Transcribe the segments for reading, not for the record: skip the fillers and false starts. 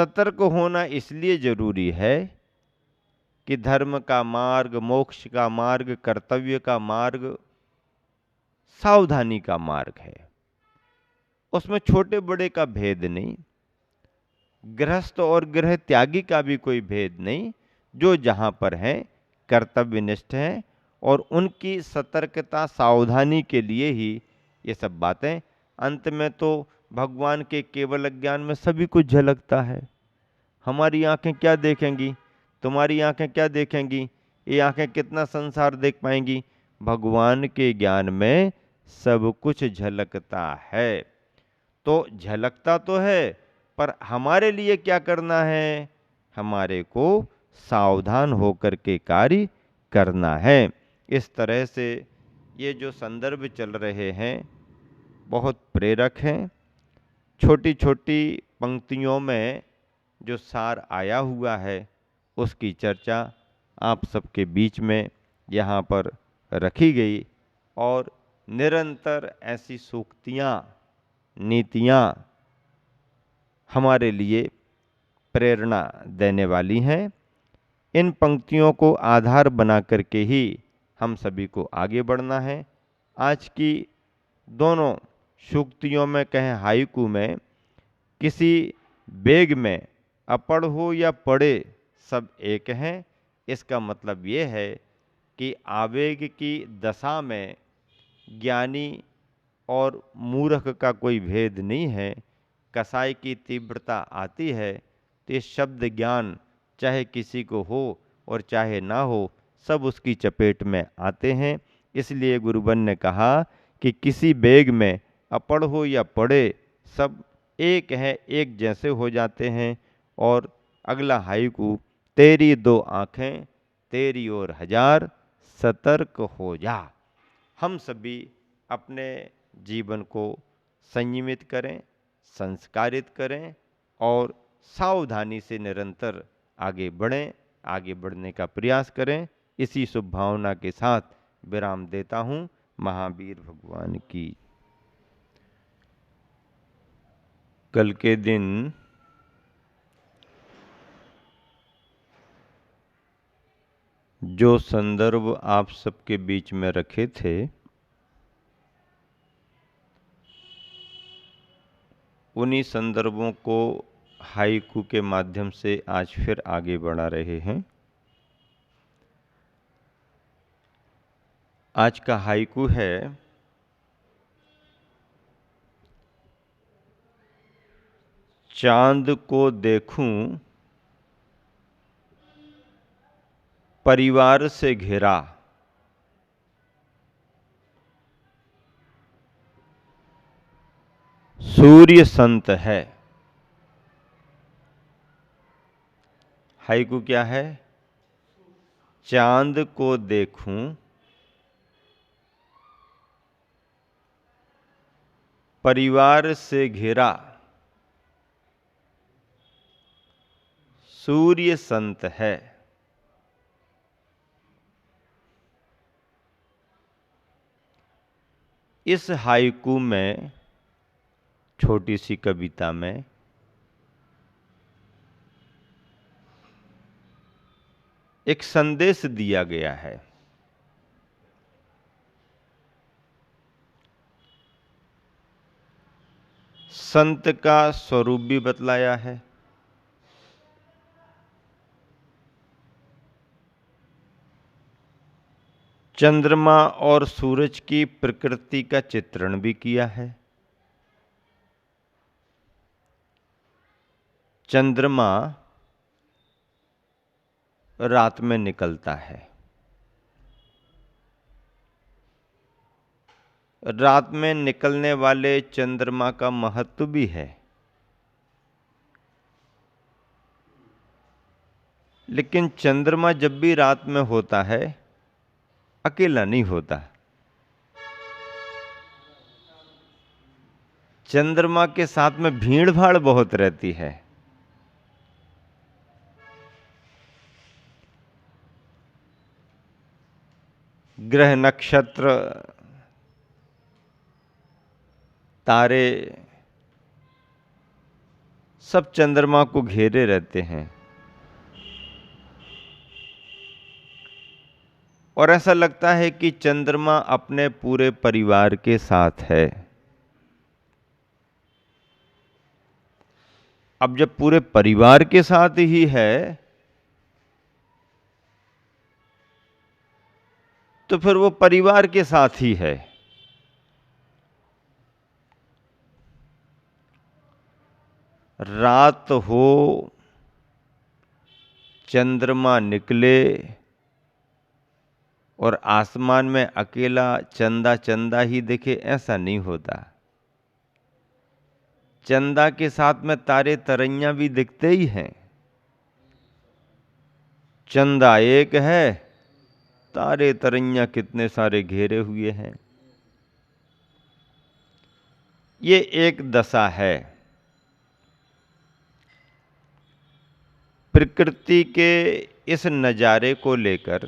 सतर्क होना इसलिए जरूरी है कि धर्म का मार्ग, मोक्ष का मार्ग, कर्तव्य का मार्ग सावधानी का मार्ग है। उसमें छोटे बड़े का भेद नहीं, गृहस्थ और गृह त्यागी का भी कोई भेद नहीं। जो जहां पर हैं कर्तव्यनिष्ठ हैं और उनकी सतर्कता सावधानी के लिए ही ये सब बातें। अंत में तो भगवान के केवल ज्ञान में सभी कुछ झलकता है। हमारी आंखें क्या देखेंगी, तुम्हारी आंखें क्या देखेंगी, ये आंखें कितना संसार देख पाएंगी? भगवान के ज्ञान में सब कुछ झलकता है। तो झलकता तो है, पर हमारे लिए क्या करना है? हमारे को सावधान होकर के कार्य करना है। इस तरह से ये जो संदर्भ चल रहे हैं बहुत प्रेरक हैं। छोटी छोटी पंक्तियों में जो सार आया हुआ है उसकी चर्चा आप सबके बीच में यहाँ पर रखी गई और निरंतर ऐसी सूक्तियाँ, नीतियाँ हमारे लिए प्रेरणा देने वाली हैं। इन पंक्तियों को आधार बना करके ही हम सभी को आगे बढ़ना है। आज की दोनों सूक्तियों में कहें हाइकू में, किसी बेग में अपढ़ हो या पढ़े सब एक हैं। इसका मतलब ये है कि आवेग की दशा में ज्ञानी और मूर्ख का कोई भेद नहीं है। कसाई की तीव्रता आती है तो ये शब्द ज्ञान चाहे किसी को हो और चाहे ना हो, सब उसकी चपेट में आते हैं। इसलिए गुरुबन ने कहा कि किसी बेग में अपढ़ हो या पढ़े सब एक है, एक जैसे हो जाते हैं। और अगला हाइकू, तेरी दो आंखें तेरी ओर हजार, सतर्क हो जा। हम सभी अपने जीवन को संयमित करें, संस्कारित करें और सावधानी से निरंतर आगे बढ़ें, आगे बढ़ने का प्रयास करें। इसी शुभ भावना के साथ विराम देता हूँ। महावीर भगवान की। कल के दिन जो संदर्भ आप सबके बीच में रखे थे उन्हीं संदर्भों को हाइकू के माध्यम से आज फिर आगे बढ़ा रहे हैं। आज का हाइकू है, चांद को देखूं परिवार से घिरा, सूर्य संत है। हाइकू क्या है? चांद को देखूं परिवार से घिरा, सूर्य संत है। इस हाइकू में, छोटी सी कविता में, एक संदेश दिया गया है। संत का स्वरूप भी बतलाया है। चंद्रमा और सूरज की प्रकृति का चित्रण भी किया है। चंद्रमा रात में निकलता है, रात में निकलने वाले चंद्रमा का महत्व भी है। लेकिन चंद्रमा जब भी रात में होता है अकेला नहीं होता। चंद्रमा के साथ में भीड़ भाड़ बहुत रहती है। ग्रह, नक्षत्र, तारे सब चंद्रमा को घेरे रहते हैं और ऐसा लगता है कि चंद्रमा अपने पूरे परिवार के साथ है। अब जब पूरे परिवार के साथ ही है तो फिर वो परिवार के साथ ही है। रात हो, चंद्रमा निकले और आसमान में अकेला चंदा चंदा ही दिखे, ऐसा नहीं होता। चंदा के साथ में तारे तरैया भी दिखते ही हैं। चंदा एक है, तारे तरैया कितने सारे घेरे हुए हैं। ये एक दशा है। प्रकृति के इस नजारे को लेकर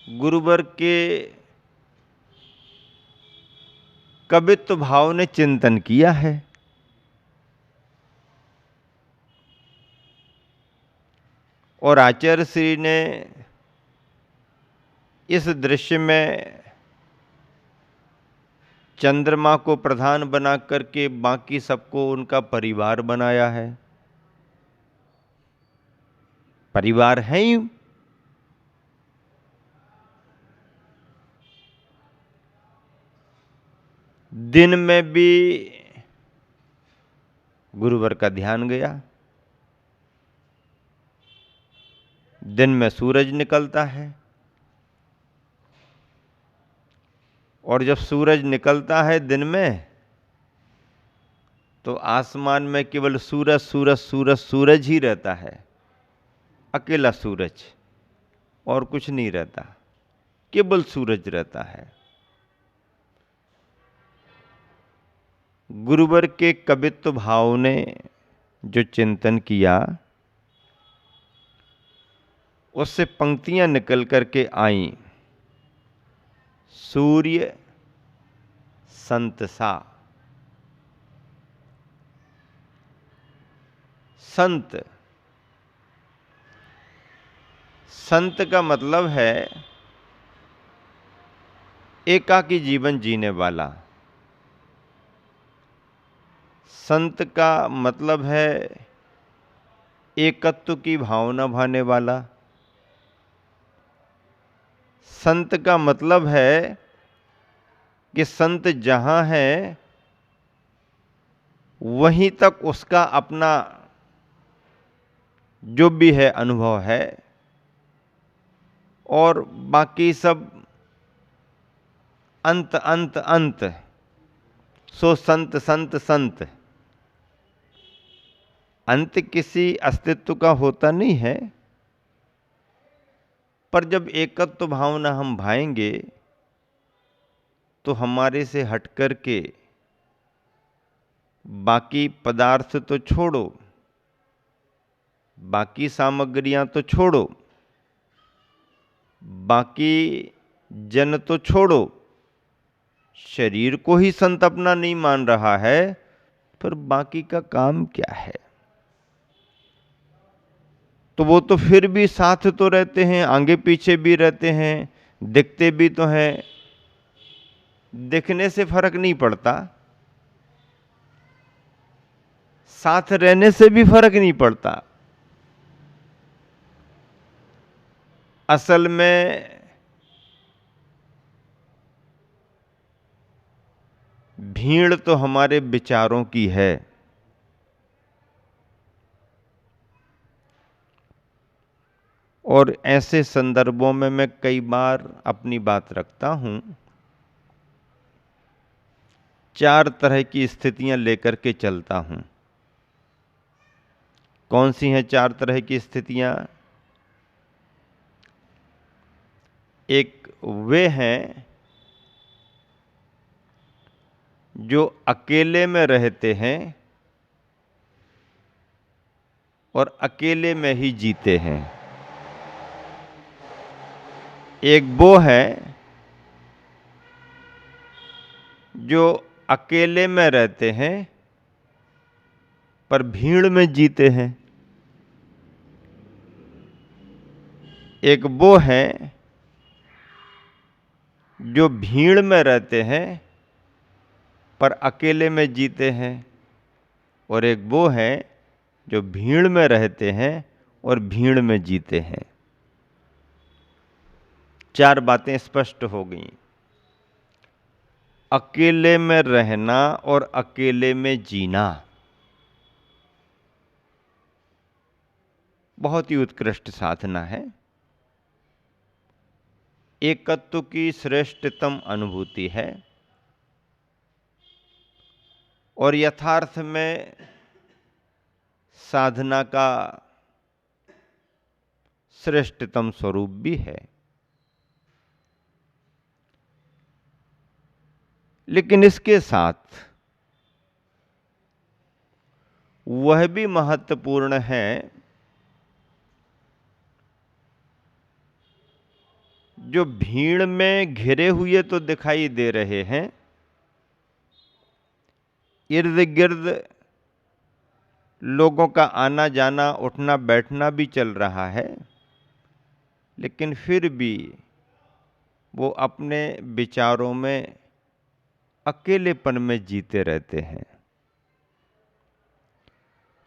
गुरुवर के कवित्व भाव ने चिंतन किया है। और आचार्य श्री ने इस दृश्य में चंद्रमा को प्रधान बना करके बाकी सबको उनका परिवार बनाया है। परिवार है ही। दिन में भी गुरुवर का ध्यान गया। दिन में सूरज निकलता है और जब सूरज निकलता है दिन में तो आसमान में केवल सूरज सूरज सूरज सूरज ही रहता है। अकेला सूरज, और कुछ नहीं रहता, केवल सूरज रहता है। गुरुवर के कवित्व भाव ने जो चिंतन किया उससे पंक्तियां निकल करके आईं। सूर्य संत सा। संत, संत का मतलब है एकाकी जीवन जीने वाला। संत का मतलब है एकत्व की भावना भाने वाला। संत का मतलब है कि संत जहां है वहीं तक उसका अपना जो भी है अनुभव है और बाकी सब अंत अंत अंत। सो संत संत संत। अंत किसी अस्तित्व का होता नहीं है, पर जब एकत्व भावना हम भाएंगे तो हमारे से हट करके बाकी पदार्थ तो छोड़ो, बाकी सामग्रियां तो छोड़ो, बाकी जन तो छोड़ो, शरीर को ही संत अपना नहीं मान रहा है, फिर बाकी का काम क्या है। तो वो तो फिर भी साथ तो रहते हैं, आगे पीछे भी रहते हैं, दिखते भी तो हैं। दिखने से फर्क नहीं पड़ता, साथ रहने से भी फर्क नहीं पड़ता। असल में भीड़ तो हमारे विचारों की है। और ऐसे संदर्भों में मैं कई बार अपनी बात रखता हूं। 4 तरह की स्थितियां लेकर के चलता हूं। कौन सी हैं 4 तरह की स्थितियां? एक वे हैं जो अकेले में रहते हैं और अकेले में ही जीते हैं। एक वो है जो अकेले में रहते हैं पर भीड़ में जीते हैं। एक वो हैं जो भीड़ में रहते हैं पर अकेले में जीते हैं, और एक वो हैं जो भीड़ में रहते हैं और भीड़ में जीते हैं। चार बातें स्पष्ट हो गई। अकेले में रहना और अकेले में जीना बहुत ही उत्कृष्ट साधना है। एकत्व की श्रेष्ठतम अनुभूति है और यथार्थ में साधना का श्रेष्ठतम स्वरूप भी है। लेकिन इसके साथ वह भी महत्वपूर्ण है जो भीड़ में घिरे हुए तो दिखाई दे रहे हैं, इर्द गिर्द लोगों का आना जाना उठना बैठना भी चल रहा है, लेकिन फिर भी वो अपने विचारों में अकेलेपन में जीते रहते हैं।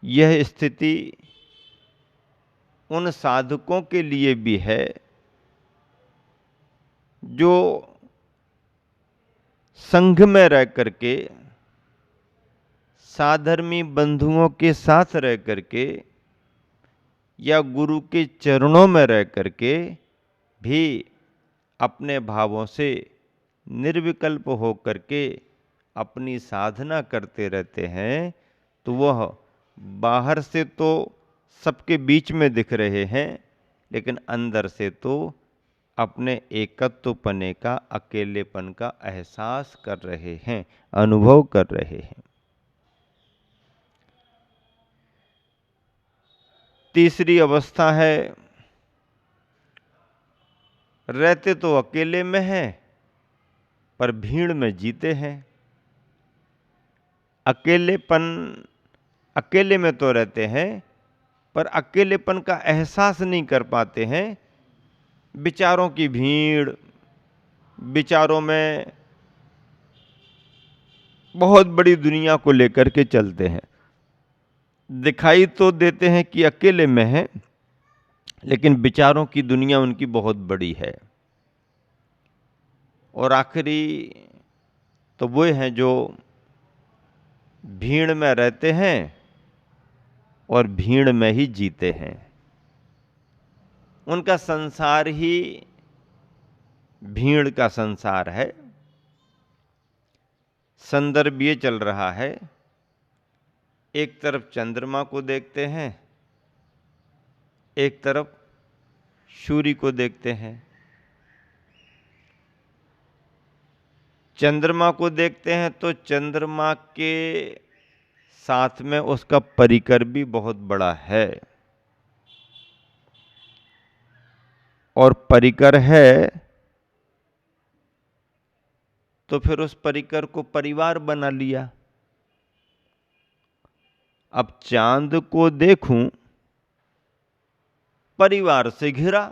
यह स्थिति उन साधकों के लिए भी है जो संघ में रह करके, साधर्मी बंधुओं के साथ रह करके या गुरु के चरणों में रह करके भी अपने भावों से निर्विकल्प हो करके अपनी साधना करते रहते हैं। तो वह बाहर से तो सबके बीच में दिख रहे हैं, लेकिन अंदर से तो अपने एकत्वपने का, अकेलेपन का एहसास कर रहे हैं, अनुभव कर रहे हैं। तीसरी अवस्था है, रहते तो अकेले में हैं पर भीड़ में जीते हैं। अकेले में तो रहते हैं पर अकेलेपन का एहसास नहीं कर पाते हैं। विचारों की भीड़, विचारों में बहुत बड़ी दुनिया को लेकर के चलते हैं। दिखाई तो देते हैं कि अकेले में हैं, लेकिन विचारों की दुनिया उनकी बहुत बड़ी है। और आखिरी तो वो हैं जो भीड़ में रहते हैं और भीड़ में ही जीते हैं। उनका संसार ही भीड़ का संसार है। संदर्भ ये चल रहा है, एक तरफ चंद्रमा को देखते हैं, एक तरफ सूर्य को देखते हैं। चंद्रमा को देखते हैं तो चंद्रमा के साथ में उसका परिकर भी बहुत बड़ा है, और परिकर है तो फिर उस परिकर को परिवार बना लिया। अब चांद को देखूं, परिवार से घिरा।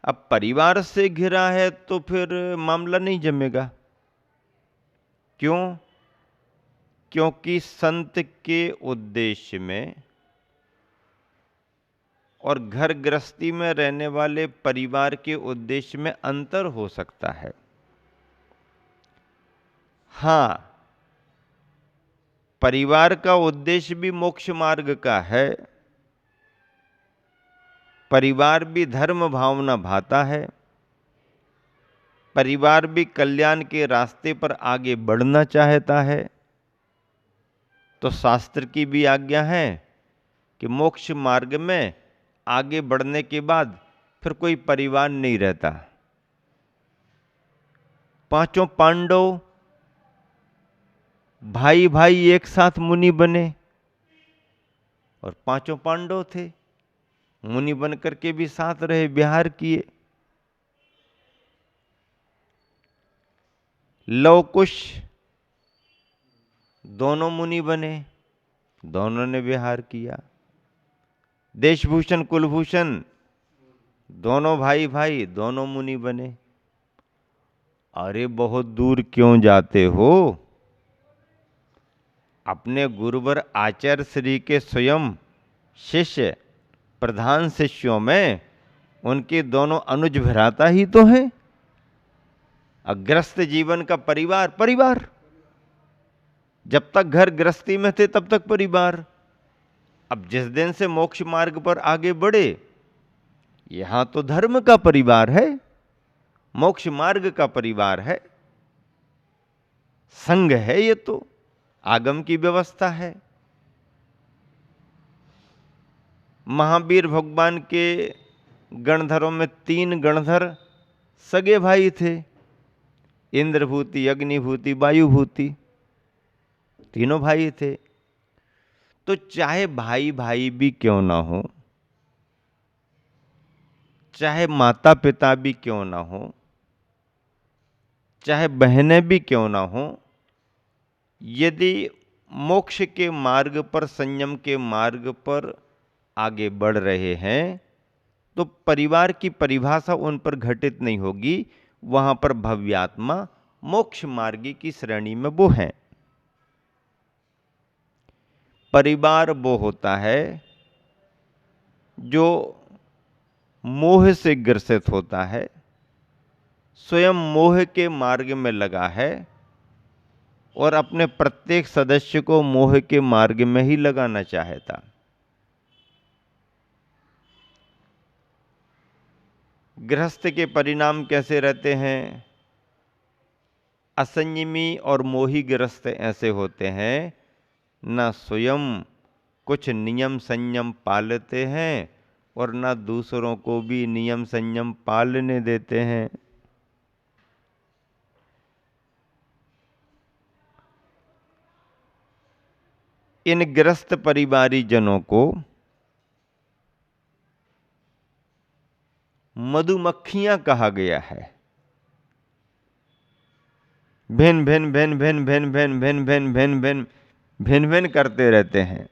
अब परिवार से घिरा है तो फिर मामला नहीं जमेगा। क्यों? क्योंकि संत के उद्देश्य में और घर गृहस्थी में रहने वाले परिवार के उद्देश्य में अंतर हो सकता है। हां, परिवार का उद्देश्य भी मोक्ष मार्ग का है, परिवार भी धर्म भावना भाता है, परिवार भी कल्याण के रास्ते पर आगे बढ़ना चाहता है। तो शास्त्र की भी आज्ञा है कि मोक्ष मार्ग में आगे बढ़ने के बाद फिर कोई परिवार नहीं रहता। पांचों पांडव भाई भाई एक साथ मुनि बने, और पांचों पांडव थे, मुनि बन करके भी साथ रहे, विहार किए। लव कुश दोनों मुनि बने, दोनों ने विहार किया। देशभूषण कुलभूषण, दोनों भाई भाई, दोनों मुनि बने। अरे बहुत दूर क्यों जाते हो? अपने गुरुवर आचार्य श्री के स्वयं शिष्य, प्रधान शिष्यों में उनके दोनों अनुज भ्राता ही तो हैं। अग्रस्त जीवन का परिवार, परिवार जब तक घर गृहस्थी में थे तब तक परिवार। अब जिस दिन से मोक्ष मार्ग पर आगे बढ़े, यहां तो धर्म का परिवार है, मोक्ष मार्ग का परिवार है, संघ है, ये तो आगम की व्यवस्था है। महावीर भगवान के गणधरों में 3 गणधर सगे भाई थे, इंद्रभूति, अग्निभूति, वायुभूति, तीनों भाई थे। तो चाहे भाई भाई भी क्यों ना हो, चाहे माता पिता भी क्यों ना हो, चाहे बहनें भी क्यों ना हो, यदि मोक्ष के मार्ग पर, संयम के मार्ग पर आगे बढ़ रहे हैं, तो परिवार की परिभाषा उन पर घटित नहीं होगी। वहां पर भव्यात्मा मोक्ष मार्गी की श्रेणी में वो हैं। परिवार वो होता है जो मोह से ग्रसित होता है, स्वयं मोह के मार्ग में लगा है और अपने प्रत्येक सदस्य को मोह के मार्ग में ही लगाना चाहता। गृहस्थ के परिणाम कैसे रहते हैं? असंयमी और मोही गृहस्थ ऐसे होते हैं, ना स्वयं कुछ नियम संयम पालते हैं और ना दूसरों को भी नियम संयम पालने देते हैं। इन ग्रस्त परिवारी जनों को मधुमक्खियां कहा गया है। भिन भिन भिन भिन भिन भिन भिन भिन भिन भिन भिन भिन करते रहते हैं।